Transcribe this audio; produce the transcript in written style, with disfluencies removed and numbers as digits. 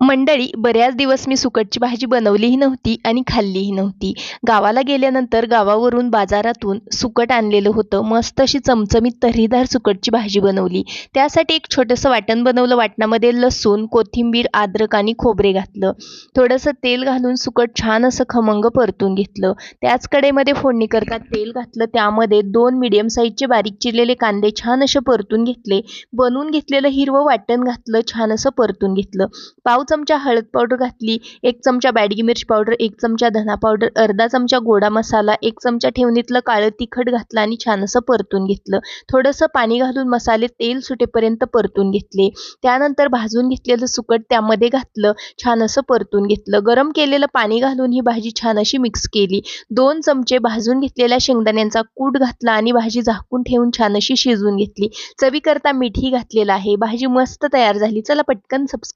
मंडळी, बऱ्याच दिवस मी सुकटची भाजी बनवलीही नव्हती आणि खाल्लीही नव्हती. गावाला गेल्यानंतर गावावरून बाजारातून सुकट आणलेलं होतं. मस्त अशी चमचमीत तर्रीदार सुकटची भाजी बनवली. त्यासाठी एक छोटंसं वाटण बनवलं. वाटणामध्ये लसूण, कोथिंबीर, अद्रक आणि खोबरे घातलं. थोडंसं तेल घालून सुकट छान असं खमंग परतून घेतलं. त्याच कढईमध्ये फोडणी करता तेल घातलं. त्यामध्ये 2 मीडियम साईजचे बारीक चिरलेले कांदे छान असे परतून घेतले. बनवून घेतलेलं हिरवं वाटण घातलं. छान असं परतून घेतलं. पाव चमचा हळद पावडर घातली, 1 चमचा बॅडगी मिर्च पावडर, 1 चमचा धना पावडर, अर्धा चमचा गोडा मसाला, 1 चमचा ठेवणीतलं काळं तिखट घातलं आणि छान असं परतून घेतलं. थोडंसं पाणी घालून मसाले तेल सुटेपर्यंत परतून घेतले. त्यानंतर भाजून घेतलेलं सुकट त्यामध्ये घातलं. छान असं परतून घेतलं. गरम केलेलं पाणी घालून ही भाजी छान अशी मिक्स केली. 2 चमचे भाजून घेतलेल्या शेंगदाण्यांचा कूट घातला आणि भाजी झाकून ठेवून छान अशी शिजवून घेतली. चवीकरता मीठही घातलेलं आहे. भाजी मस्त तयार झाली. चला पटकन सबस्क्राईब